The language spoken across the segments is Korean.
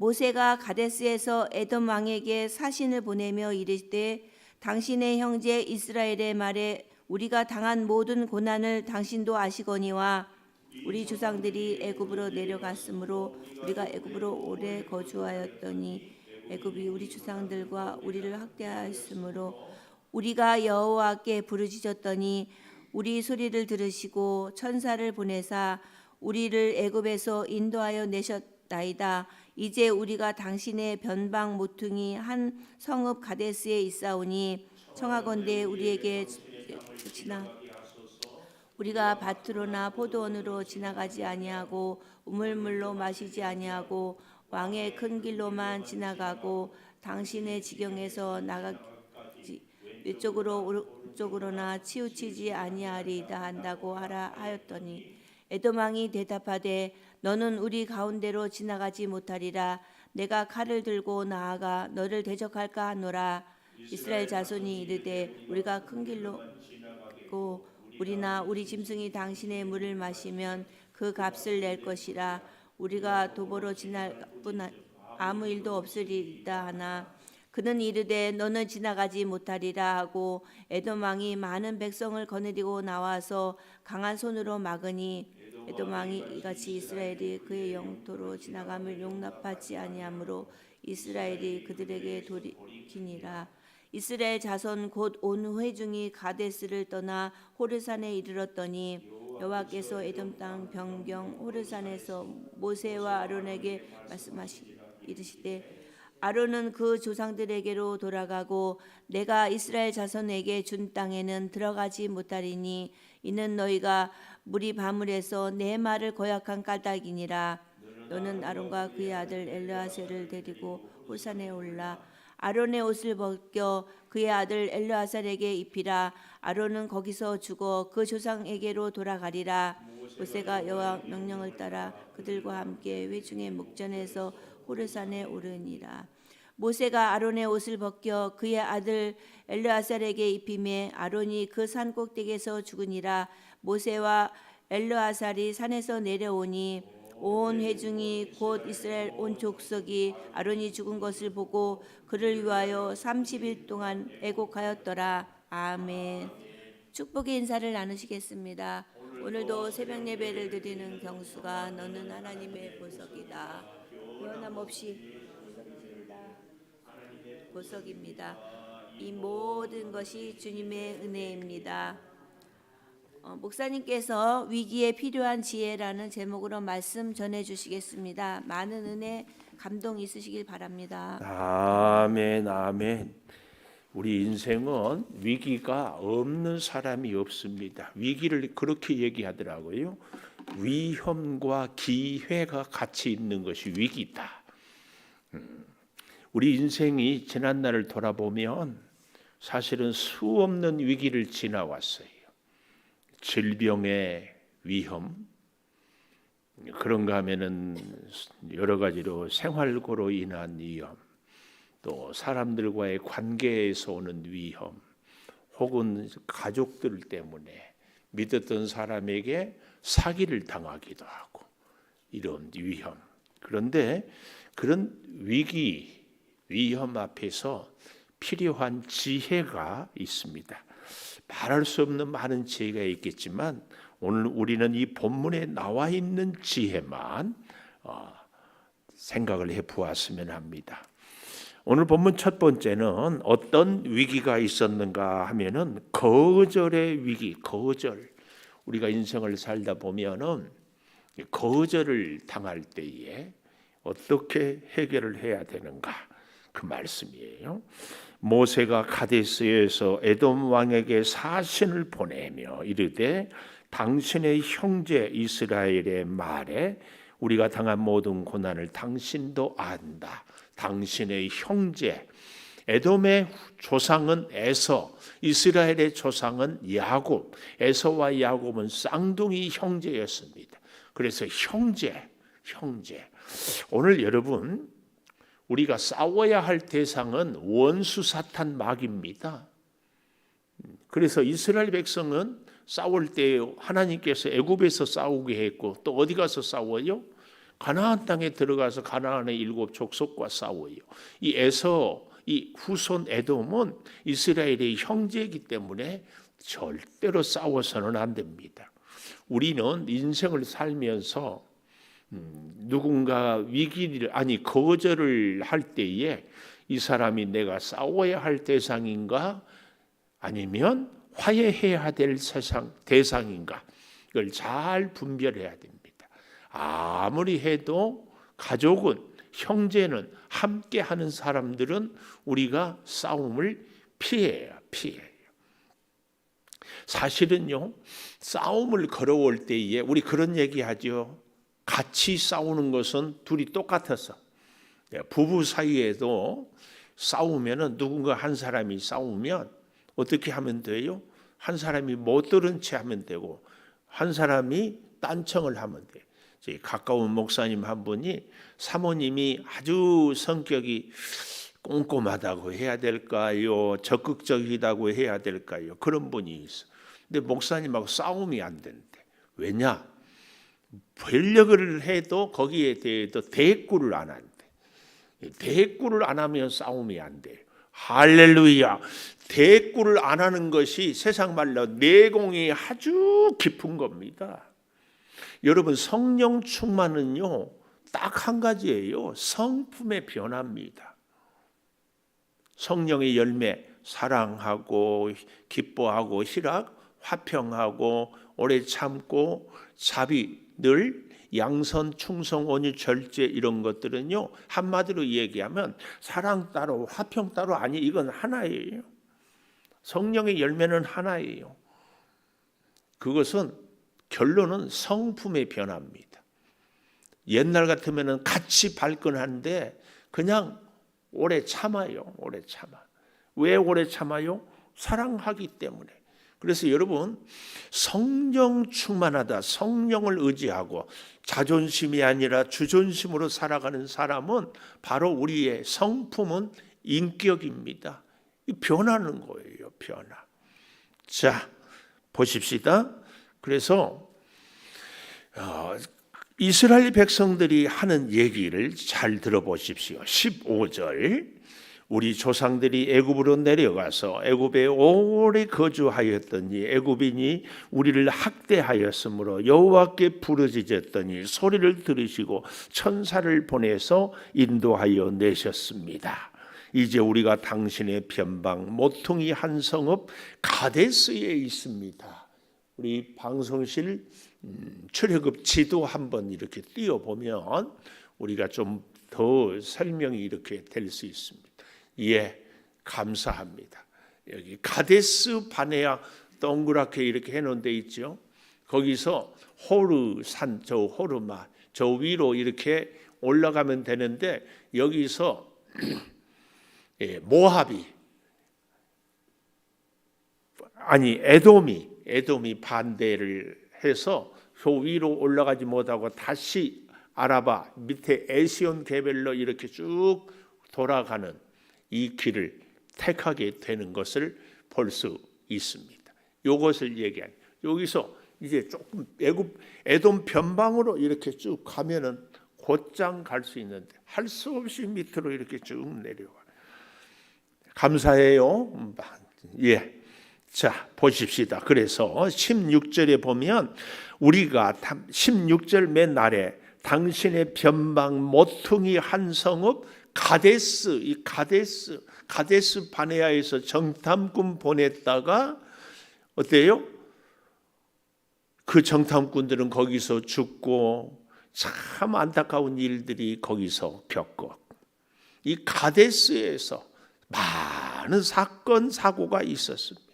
모세가 가데스에서 에돔 왕에게 사신을 보내며 이르되 당신의 형제 이스라엘의 말에 우리가 당한 모든 고난을 당신도 아시거니와 우리 조상들이 애굽으로 내려갔으므로 우리가 애굽으로 오래 거주하였더니 애굽이 우리 조상들과 우리를 학대하였으므로 우리가 여호와께 부르짖었더니 우리 소리를 들으시고 천사를 보내사 우리를 애굽에서 인도하여 내셨나이다. 이제 우리가 당신의 변방 모퉁이 한 성읍 가데스에 있사오니 청하건대 우리에게 우리가 밭으로나 포도원으로 지나가지 아니하고 우물물로 마시지 아니하고 왕의 큰 길로만 지나가고 당신의 지경에서 나가지 왼쪽으로 오른쪽으로나 치우치지 아니하리이다 한다고 하라 하였더니 에돔 왕이 대답하되 너는 우리 가운데로 지나가지 못하리라. 내가 칼을 들고 나아가 너를 대적할까 하노라. 이스라엘 자손이 이르되 우리가 큰 길로 고 우리나 우리 짐승이 당신의 물을 마시면 그 값을 낼 것이라. 우리가 도보로 지날 뿐 아무 일도 없으리이다 하나 그는 이르되 너는 지나가지 못하리라 하고 에돔 왕이 많은 백성을 거느리고 나와서 강한 손으로 막으니 에돔 왕이 이같이 이스라엘이 그의 영토로 지나감을 용납하지 아니하므로 이스라엘이 그들에게 돌이키니라. 이스라엘 자손 곧 온 회중이 가데스를 떠나 호르산에 이르렀더니 여호와께서 에돔 땅 변경 호르산에서 모세와 아론에게 이르시되 아론은 그 조상들에게로 돌아가고 내가 이스라엘 자손에게 준 땅에는 들어가지 못하리니 이는 너희가 무리 바물에서 내 말을 거역한 까닭이니라. 너는 아론과 그의 아들 엘르아셀을 데리고 홀산에 올라 아론의 옷을 벗겨 그의 아들 엘르아살에게 입히라. 아론은 거기서 죽어 그 조상에게로 돌아가리라. 모세가 여호와 명령을 따라 그들과 함께 회중의 목전에서 호르산에 오르니라. 모세가 아론의 옷을 벗겨 그의 아들 엘르아살에게 입히매 아론이 그 산 꼭대기에서 죽으니라. 모세와 엘르아살이 산에서 내려오니 온 회중이 곧 이스라엘 온 족속이 아론이 죽은 것을 보고 그를 위하여 30일 동안 애곡하였더라. 아멘. 축복의 인사를 나누시겠습니다. 오늘도 새벽 예배를 드리는 경수가 너는 하나님의 보석이다. 변함없이 보석입니다. 이 모든 것이 주님의 은혜입니다. 목사님께서 위기에 필요한 지혜라는 제목으로 말씀 전해주시겠습니다. 많은 은혜 감동 있으시길 바랍니다. 아멘, 아멘. 우리 인생은 위기가 없는 사람이 없습니다. 위기를 그렇게 얘기하더라고요. 위험과 기회가 같이 있는 것이 위기다. 우리 인생이 지난 날을 돌아보면 사실은 수없는 위기를 지나왔어요. 질병의 위험, 그런가 하면은 여러 가지로 생활고로 인한 위험, 또 사람들과의 관계에서 오는 위험, 혹은 가족들 때문에 믿었던 사람에게 사기를 당하기도 하고 이런 위험. 그런데 그런 위기, 위험 앞에서 필요한 지혜가 있습니다. 말할 수 없는 많은 지혜가 있겠지만 오늘 우리는 이 본문에 나와 있는 지혜만 생각을 해보았으면 합니다. 오늘 본문 첫 번째는 어떤 위기가 있었는가 하면은 거절의 위기, 거절. 우리가 인생을 살다 보면은 거절을 당할 때에 어떻게 해결을 해야 되는가 그 말씀이에요. 모세가 가데스에서 에돔 왕에게 사신을 보내며 이르되 당신의 형제 이스라엘의 말에 우리가 당한 모든 고난을 당신도 안다. 당신의 형제, 에돔의 조상은 에서, 이스라엘의 조상은 야곱, 에서와 야곱은 쌍둥이 형제였습니다. 그래서 형제. 오늘 여러분 우리가 싸워야 할 대상은 원수 사탄 마귀입니다. 그래서 이스라엘 백성은 싸울 때 하나님께서 애굽에서 싸우게 했고 또 어디 가서 싸워요? 가나안 땅에 들어가서 가나안의 7 족속과 싸워요. 이 에서 이 후손 에돔은 이스라엘의 형제이기 때문에 절대로 싸워서는 안 됩니다. 우리는 인생을 살면서 누군가 위기를 거절을 할 때에 이 사람이 내가 싸워야 할 대상인가 아니면 화해해야 될 대상인가 이걸 잘 분별해야 됩니다. 아무리 해도 가족은 형제는 함께하는 사람들은 우리가 싸움을 피해요. 사실은요, 싸움을 걸어올 때에 우리 그런 얘기하죠. 같이 싸우는 것은 둘이 똑같아서. 부부 사이에도 싸우면은 누군가 한 사람이 싸우면 어떻게 하면 돼요? 한 사람이 못 들은 채 하면 되고 한 사람이 딴청을 하면 돼요. 가까운 목사님 한 분이 사모님이 아주 성격이 꼼꼼하다고 해야 될까요? 적극적이다고 해야 될까요? 그런 분이 있어. 근데 목사님하고 싸움이 안 된대. 왜냐? 권력을 해도 거기에 대해서 대꾸를 안 한대. 대꾸를 안 하면 싸움이 안 돼요. 할렐루야. 대꾸를 안 하는 것이 세상 말로 내공이 아주 깊은 겁니다. 여러분, 성령 충만은요 딱 한 가지예요. 성품의 변화입니다. 성령의 열매, 사랑하고 기뻐하고 희락, 화평하고 오래 참고 자비, 늘 양선, 충성, 온유, 절제 이런 것들은요 한마디로 얘기하면 사랑 따로 화평 따로 아니 이건 하나예요. 성령의 열매는 하나예요. 그것은 결론은 성품의 변화입니다. 옛날 같으면은 같이 발끈한데 그냥 오래 참아요. 오래 참아. 왜 오래 참아요? 사랑하기 때문에. 그래서 여러분, 성령 충만하다, 성령을 의지하고 자존심이 아니라 주존심으로 살아가는 사람은 바로 우리의 성품은 인격입니다. 변하는 거예요. 변화. 자, 보십시다. 그래서 이스라엘 백성들이 하는 얘기를 잘 들어보십시오. 15절 우리 조상들이 애굽으로 내려가서 애굽에 오래 거주하였더니 애굽인이 우리를 학대하였으므로 여호와께 부르짖었더니 소리를 들으시고 천사를 보내서 인도하여 내셨습니다. 이제 우리가 당신의 변방 모퉁이 한 성읍 가데스에 있습니다. 우리 방송실 출애굽 지도 한번 이렇게 띄워보면 우리가 좀 더 설명이 이렇게 될 수 있습니다. 예, 감사합니다. 여기 가데스 바네아 동그랗게 이렇게 해놓은 데 있죠. 거기서 호르산, 저 호르마, 저 위로 이렇게 올라가면 되는데 여기서 모압이 에돔이 반대를 해서 저 위로 올라가지 못하고 다시 아라바 밑에 에시온 개별로 이렇게 쭉 돌아가는 이 길을 택하게 되는 것을 볼 수 있습니다. 이것을 얘기한 여기서 이제 조금 에돔 변방으로 이렇게 쭉 가면은 곧장 갈 수 있는데 할 수 없이 밑으로 이렇게 쭉 내려와. 감사해요. 예. 자, 보십시다. 그래서 16절에 보면 우리가 16절 맨 날에 당신의 변방 모퉁이 한 성읍 가데스, 이 가데스 바네아에서 정탐꾼 보냈다가 어때요? 그 정탐꾼들은 거기서 죽고 참 안타까운 일들이 거기서 겪고 이 가데스에서 많은 사건 사고가 있었습니다.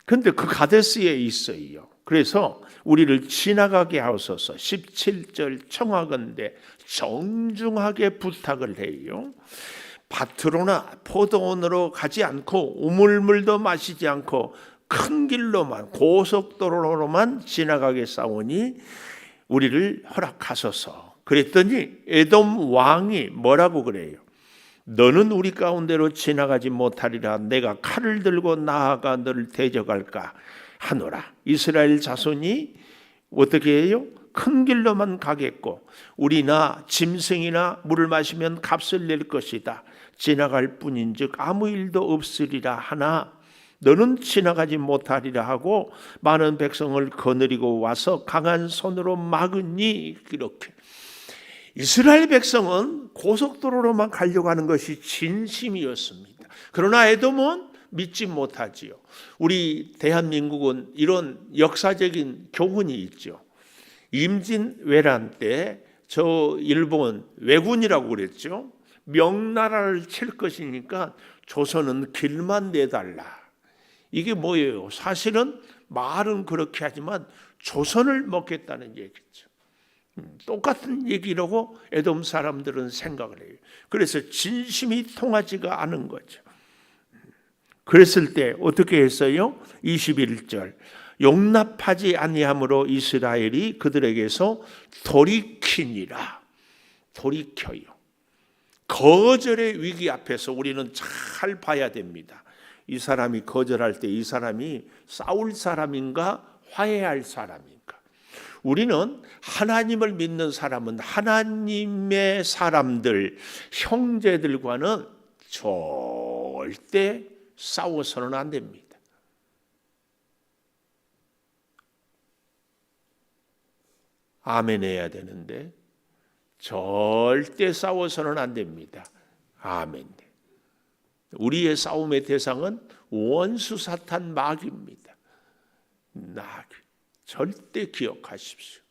그런데 그 가데스에 있어요. 그래서 우리를 지나가게 하소서. 17절 청하건대 정중하게 부탁을 해요. 밭으로나 포도원으로 가지 않고 우물물도 마시지 않고 큰 길로만 고속도로로만 지나가게 싸우니 우리를 허락하소서. 그랬더니 에돔 왕이 뭐라고 그래요? 너는 우리 가운데로 지나가지 못하리라. 내가 칼을 들고 나아가 너를 대적할까 하노라. 이스라엘 자손이 어떻게 해요? 큰 길로만 가겠고 우리나 짐승이나 물을 마시면 값을 낼 것이다. 지나갈 뿐인즉 아무 일도 없으리라 하나 너는 지나가지 못하리라 하고 많은 백성을 거느리고 와서 강한 손으로 막으니. 이렇게 이스라엘 백성은 고속도로로만 가려고 하는 것이 진심이었습니다. 그러나 에돔은 믿지 못하지요. 우리 대한민국은 이런 역사적인 교훈이 있죠. 임진왜란 때 저 일본 왜군이라고 그랬죠. 명나라를 칠 것이니까 조선은 길만 내달라. 이게 뭐예요? 사실은 말은 그렇게 하지만 조선을 먹겠다는 얘기죠. 똑같은 얘기라고 에돔 사람들은 생각을 해요. 그래서 진심이 통하지가 않은 거죠. 그랬을 때 어떻게 했어요? 21절 용납하지 아니함으로 이스라엘이 그들에게서 돌이키니라. 돌이켜요. 거절의 위기 앞에서 우리는 잘 봐야 됩니다. 이 사람이 거절할 때 이 사람이 싸울 사람인가 화해할 사람인가. 우리는 하나님을 믿는 사람은 하나님의 사람들, 형제들과는 절대 싸워서는 안 됩니다. 아멘 해야 되는데 절대 싸워서는 안 됩니다. 아멘. 우리의 싸움의 대상은 원수 사탄 마귀입니다. 절대 기억하십시오.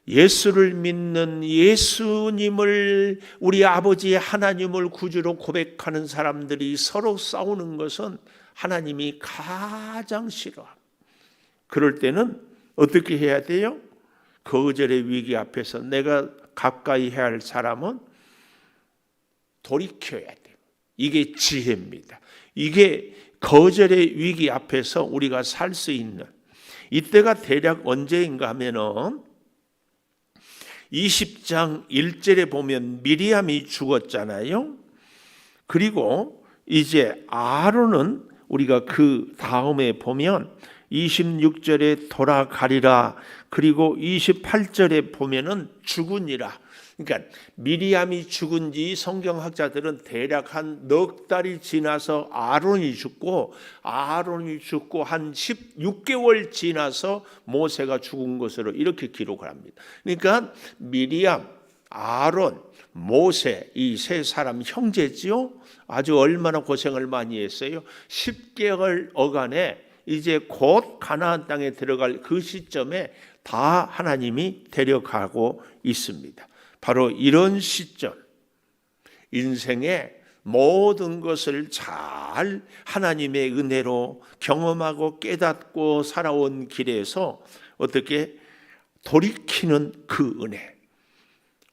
예수를 믿는 예수님을 우리 아버지 하나님을 구주로 고백하는 사람들이 서로 싸우는 것은 하나님이 가장 싫어합니다. 그럴 때는 어떻게 해야 돼요? 거절의 위기 앞에서 내가 가까이 해야 할 사람은 돌이켜야 돼요. 이게 지혜입니다. 이게 거절의 위기 앞에서 우리가 살 수 있는, 이때가 대략 언제인가 하면은 20장 1절에 보면 미리암이 죽었잖아요. 그리고 이제 아론은 우리가 그 다음에 보면 26절에 돌아가리라. 그리고 28절에 보면은 죽으니라. 그러니까 미리암이 죽은 지 성경학자들은 대략 한 넉 달이 지나서 아론이 죽고 한 16개월 지나서 모세가 죽은 것으로 이렇게 기록을 합니다. 그러니까 미리암, 아론, 모세 이 세 사람 형제지요. 아주 얼마나 고생을 많이 했어요. 10개월 어간에 이제 곧 가나안 땅에 들어갈 그 시점에 다 하나님이 데려가고 있습니다. 바로 이런 시점, 인생의 모든 것을 잘 하나님의 은혜로 경험하고 깨닫고 살아온 길에서 어떻게 돌이키는 그 은혜,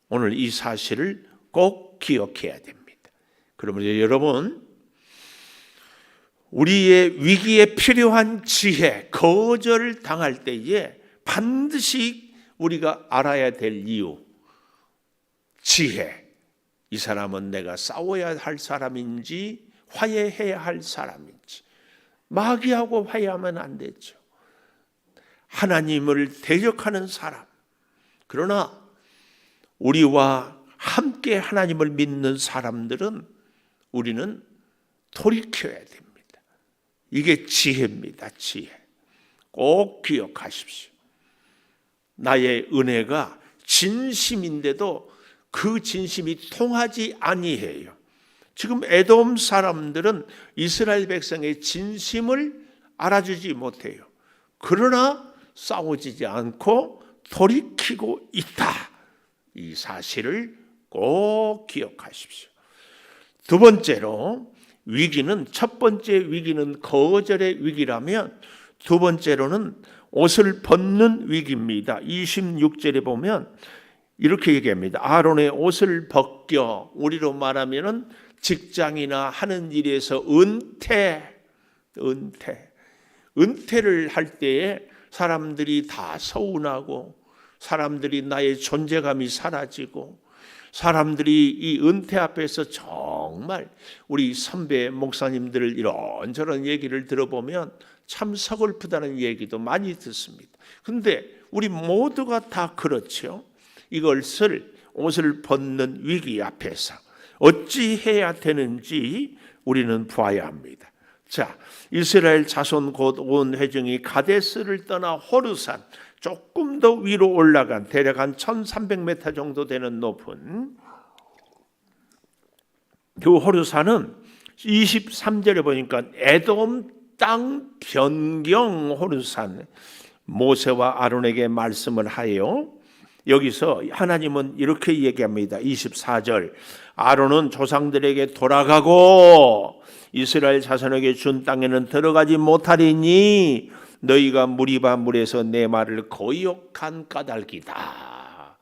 오늘 이 사실을 꼭 기억해야 됩니다. 그러면 여러분, 우리의 위기에 필요한 지혜, 거절을 당할 때에 반드시 우리가 알아야 될 이유, 지혜. 이 사람은 내가 싸워야 할 사람인지 화해해야 할 사람인지. 마귀하고 화해하면 안 되죠. 하나님을 대적하는 사람. 그러나 우리와 함께 하나님을 믿는 사람들은 우리는 돌이켜야 됩니다. 이게 지혜입니다. 지혜. 꼭 기억하십시오. 나의 은혜가 진심인데도 그 진심이 통하지 아니해요. 지금 에돔 사람들은 이스라엘 백성의 진심을 알아주지 못해요. 그러나 싸워지지 않고 돌이키고 있다. 이 사실을 꼭 기억하십시오. 두 번째로 위기는, 첫 번째 위기는 거절의 위기라면 두 번째로는 옷을 벗는 위기입니다. 26절에 보면 이렇게 얘기합니다. 아론의 옷을 벗겨, 우리로 말하면은 직장이나 하는 일에서 은퇴를 할 때에 사람들이 다 서운하고 사람들이 나의 존재감이 사라지고 사람들이 이 은퇴 앞에서 정말 우리 선배 목사님들 이런저런 얘기를 들어보면 참 서글프다는 얘기도 많이 듣습니다. 그런데 우리 모두가 다 그렇죠. 이것을 옷을 벗는 위기 앞에서 어찌 해야 되는지 우리는 봐야 합니다. 자, 이스라엘 자손 곧 온 회중이 가데스를 떠나 호르산, 조금 더 위로 올라간 대략 한 1300m 정도 되는 높은 그 호르산은 23절에 보니까 에돔 땅 변경 호르산, 모세와 아론에게 말씀을 하여 여기서 하나님은 이렇게 얘기합니다. 24절, 아론은 조상들에게 돌아가고 이스라엘 자손에게 준 땅에는 들어가지 못하리니 너희가 무리바 물에서 내 말을 거역한 까닭이다.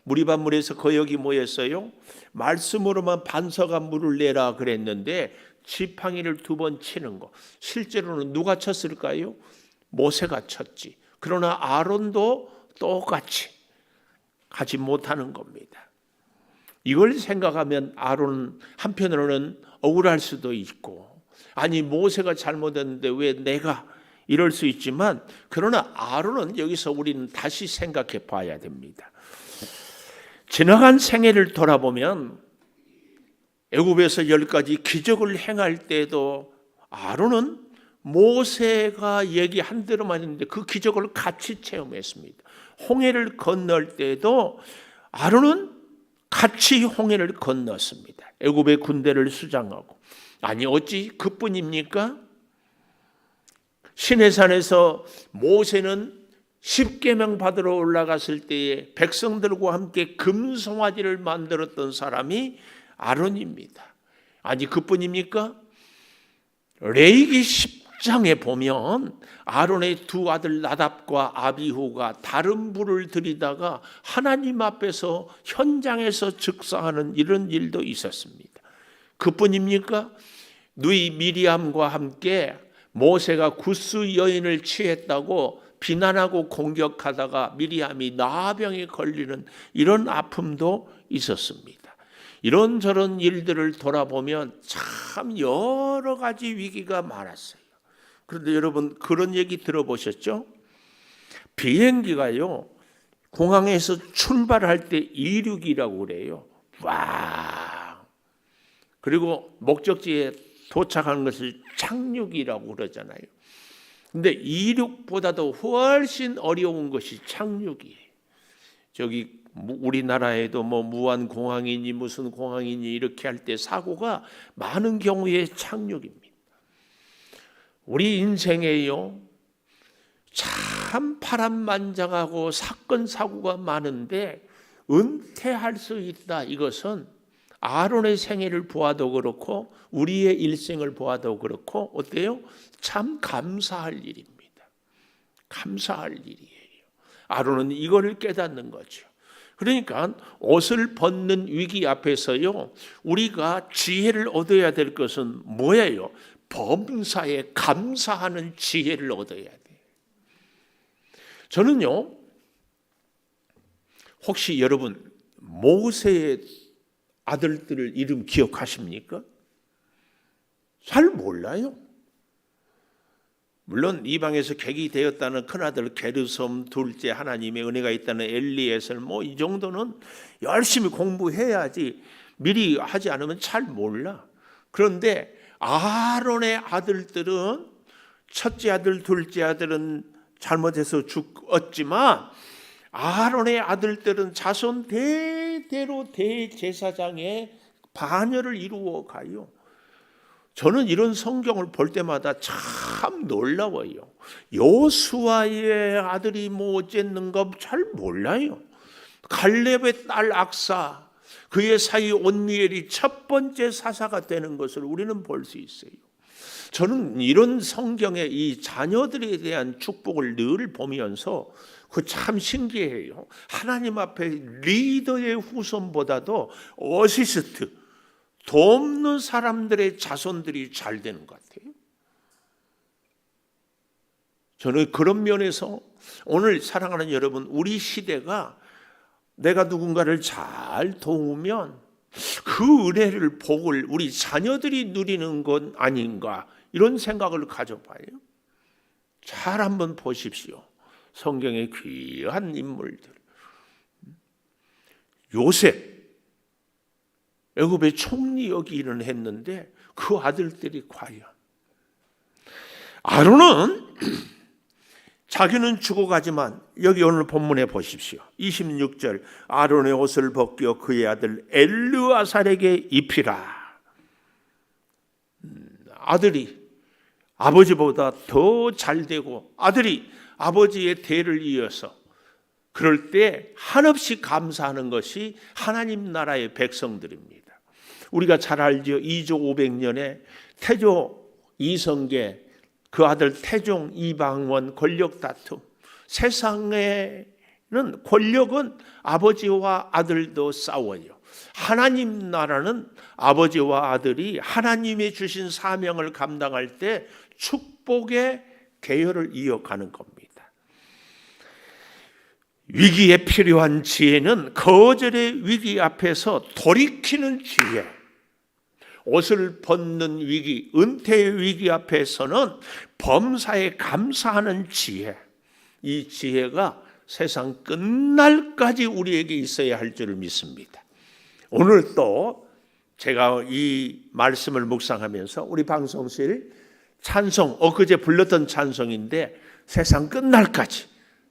무리바 물에서 거역이 뭐였어요? 말씀으로만 반서가 물을 내라 그랬는데 지팡이를 2번 치는 거. 실제로는 누가 쳤을까요? 모세가 쳤지. 그러나 아론도 똑같이 하지 못하는 겁니다. 이걸 생각하면 아론은 한편으로는 억울할 수도 있고, 아니 모세가 잘못했는데 왜 내가 이럴 수 있지만, 그러나 아론은 여기서 우리는 다시 생각해 봐야 됩니다. 지나간 생애를 돌아보면 애굽에서 10가지 기적을 행할 때도 아론은 모세가 얘기한 대로만 했는데 그 기적을 같이 체험했습니다. 홍해를 건널 때도 아론은 같이 홍해를 건넜습니다. 애굽의 군대를 수장하고. 아니 어찌 그뿐입니까? 시내산에서 모세는 10계명 받으러 올라갔을 때에 백성들과 함께 금송아지를 만들었던 사람이 아론입니다. 아니 그뿐입니까? 레위기 10장에 보면 아론의 2 아들 나답과 아비후가 다른 불을 들이다가 하나님 앞에서 현장에서 즉사하는 이런 일도 있었습니다. 그뿐입니까? 누이 미리암과 함께 모세가 구스 여인을 취했다고 비난하고 공격하다가 미리암이 나병에 걸리는 이런 아픔도 있었습니다. 이런저런 일들을 돌아보면 참 여러 가지 위기가 많았어요. 그런데 여러분 그런 얘기 들어보셨죠? 비행기가요 공항에서 출발할 때 이륙이라고 그래요. 와. 그리고 목적지에 도착하는 것을 착륙이라고 그러잖아요. 근데 이륙보다도 훨씬 어려운 것이 착륙이에요. 저기 우리나라에도 뭐 무안공항이니 무슨 공항이니 이렇게 할 때 사고가 많은 경우에 착륙입니다. 우리 인생에요 참 파란만장하고 사건 사고가 많은데 은퇴할 수 있다. 이것은 아론의 생애를 보아도 그렇고 우리의 일생을 보아도 그렇고 어때요? 참 감사할 일입니다. 감사할 일이에요. 아론은 이거를 깨닫는 거죠. 그러니까 옷을 벗는 위기 앞에서요 우리가 지혜를 얻어야 될 것은 뭐예요? 범사에 감사하는 지혜를 얻어야 돼요. 저는요 혹시 여러분 모세의 아들들을 이름 기억하십니까? 잘 몰라요. 물론 이방에서 객이 되었다는 큰아들 게르솜, 둘째 하나님의 은혜가 있다는 엘리에셀, 뭐 이 정도는 열심히 공부해야지 미리 하지 않으면 잘 몰라. 그런데 아론의 아들들은 첫째 아들, 둘째 아들은 잘못해서 죽었지만 아론의 아들들은 자손 대대로 대제사장의 반열을 이루어 가요. 저는 이런 성경을 볼 때마다 참 놀라워요. 여수아의 아들이 뭐 어쨌는가 잘 몰라요. 갈렙의 딸 악사, 그의 사위 온니엘이 첫 번째 사사가 되는 것을 우리는 볼 수 있어요. 저는 이런 성경의 이 자녀들에 대한 축복을 늘 보면서 그 참 신기해요. 하나님 앞에 리더의 후손보다도 어시스트, 돕는 사람들의 자손들이 잘 되는 것 같아요. 저는 그런 면에서 오늘 사랑하는 여러분, 우리 시대가 내가 누군가를 잘 도우면 그 은혜를 복을 우리 자녀들이 누리는 건 아닌가 이런 생각을 가져봐요. 잘 한번 보십시오. 성경의 귀한 인물들. 요셉 애굽의 총리 역일을 했는데 그 아들들이 과연, 아론은 자기는 죽어가지만 여기 오늘 본문에 보십시오. 26절 아론의 옷을 벗겨 그의 아들 엘르아살에게 입히라. 아들이 아버지보다 더 잘되고 아들이 아버지의 대를 이어서 그럴 때 한없이 감사하는 것이 하나님 나라의 백성들입니다. 우리가 잘 알죠. 2조 500년에 태조 이성계 그 아들 태종 이방원 권력 다툼. 세상에는 권력은 아버지와 아들도 싸워요. 하나님 나라는 아버지와 아들이 하나님이 주신 사명을 감당할 때 축복의 계열을 이어가는 겁니다. 위기에 필요한 지혜는 거절의 위기 앞에서 돌이키는 지혜. 옷을 벗는 위기, 은퇴의 위기 앞에서는 범사에 감사하는 지혜. 이 지혜가 세상 끝날까지 우리에게 있어야 할 줄을 믿습니다. 오늘 또 제가 이 말씀을 묵상하면서 우리 방송실 찬송, 엊그제 불렀던 찬송인데 세상 끝날까지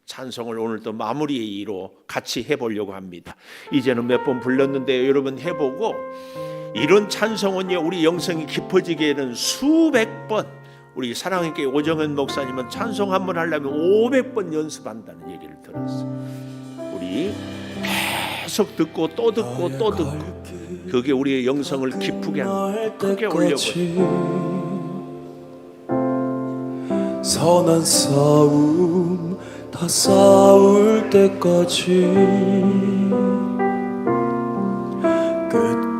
찬송을 오늘 또 마무리로 같이 해보려고 합니다. 이제는 몇 번 불렀는데 여러분 해보고 이런 찬송은요 우리 영성이 깊어지기에는 수백 번, 우리 사랑의 교회 오정현 목사님은 찬송 한 번 하려면 500번 연습한다는 얘기를 들었어요. 우리 계속 듣고 또 듣고 또 듣고 그게 우리의 영성을 기쁘게 하는, 크게 올려보세요. 선한 싸움 다 싸울 때까지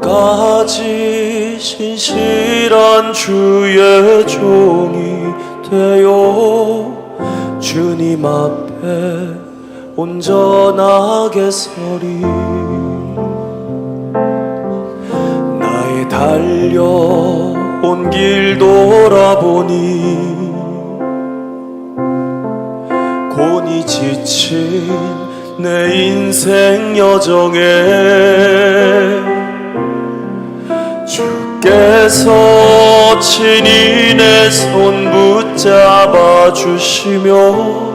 끝까지 신실한 주의 종이 되어 주님 앞에 온전하게 서리. 나의 달려온 길 돌아보니 곤히 지친 내 인생 여정에 주께서 친히 내 손 붙잡아 주시며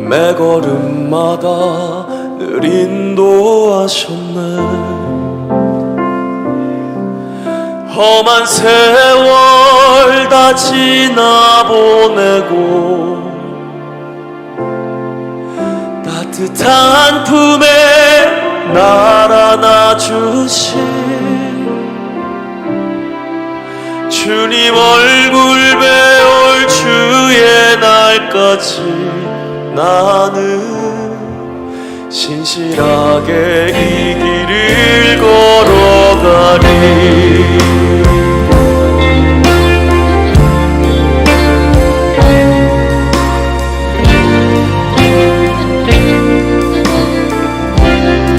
매 걸음마다 늘 인도하셨네. 험한 세월 다 지나보내고 따뜻한 품에 날 안아주신 주님 얼굴 배울 주의 날까지 나는 신실하게 이 길을 걸어가리.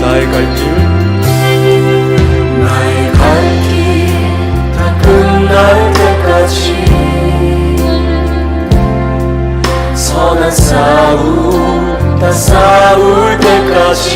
나의 갈 길 다 끝날 때까지 선한 싸움 다 싸울 때까지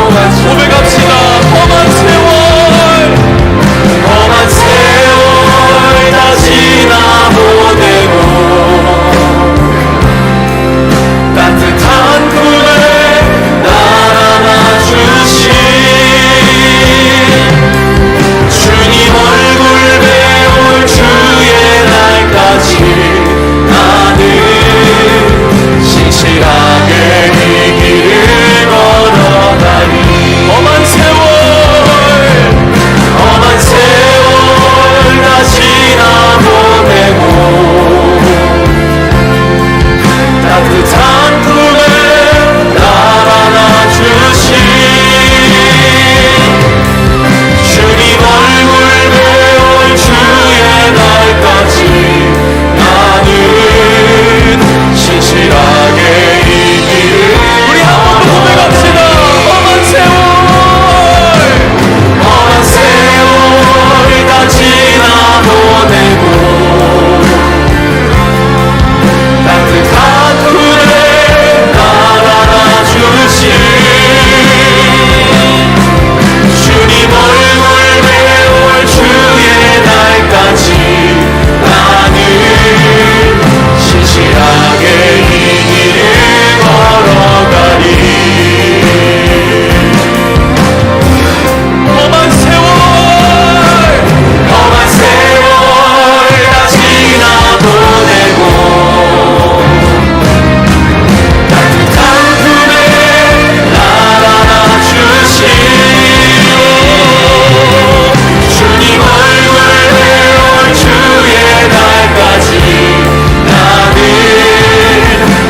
고백합시다. 험한 세월 다 지나보내고 따뜻한 품에 날 안아주신 주님 얼굴 배울 주의 날까지 나는 신실하게 이 길을 걸어가리. 험한 세월 다 지나보내고 따뜻한 품에 날 안아주신 주님 얼굴 배울 주의 날까지 나는 신실하게 이 길을. 우리 한 번 더 고백합시다. 험한 세월 다 지나보내고 따뜻한 품에 날 안아주신 주님 얼굴 배울 주의 날까지 나는 신실하게 이 길을 걸어가리. 험한 세월 다 지나보내고 따뜻한 품에 날 안아주신 주님 얼굴 배울 주의 날까지 나는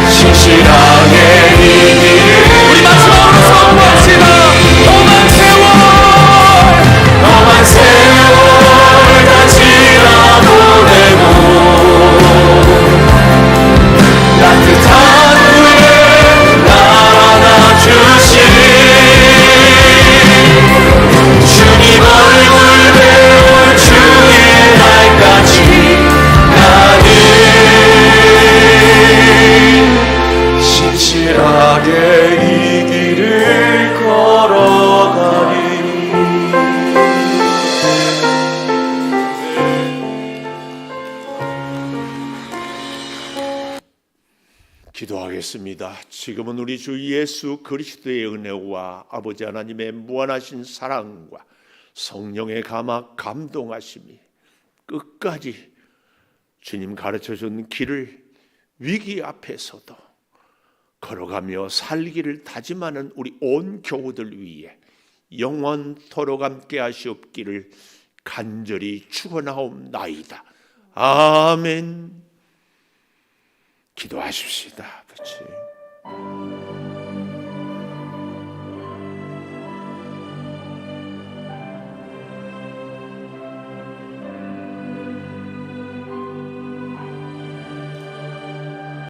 신실하게 이 길을. 우리 마지막으로 선포합시다. 험한 세월 다 지나보내고 따뜻한 품에 날 안아주신 주님 얼굴 배울 주의 날까지 나는 신실하게 이 길을 걸어가리. 기도하겠습니다. 지금은 우리 주 예수 그리스도의 은혜와 아버지 하나님의 무한하신 사랑과 성령의 감화 감동하심이 끝까지 주님 가르쳐준 길을 위기 앞에서도 걸어가며 살기를 다짐하는 우리 온 교우들 위해 영원토록 함께 하시옵기를 간절히 축원하옵나이다. 아멘. 기도하십시다. 아버지.